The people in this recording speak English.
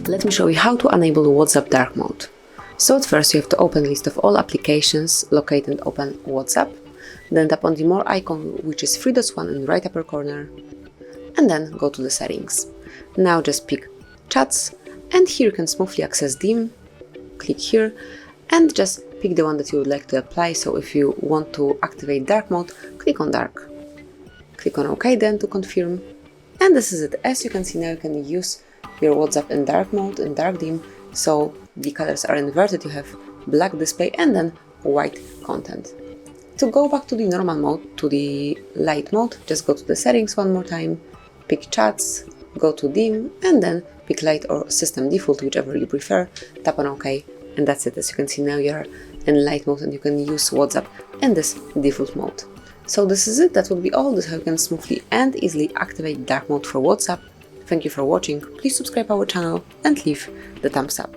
Let me show you how to enable WhatsApp dark mode. So at first you have to open a list of all applications, locate and open WhatsApp, then tap on the more icon, which is 3 dots 1 in the right upper corner, and then go to the settings. Now just pick chats, and here you can smoothly access them. Click here and just pick the one that you would like to apply. So if you want to activate dark mode, click on dark. Click on OK then to confirm. And this is it. As you can see now, you can use your WhatsApp in dark mode, in dark theme. So the colors are inverted. You have black display and then white content. To go back to the normal mode, to the light mode, just go to the settings one more time, pick chats, go to dim, and then pick light or system default, whichever you prefer, tap on OK, and that's it. As you can see now, you're in light mode and you can use WhatsApp in this default mode. So this is it. That will be all. This is how you can smoothly and easily activate dark mode for WhatsApp. Thank you for watching. Please subscribe our channel and leave the thumbs up.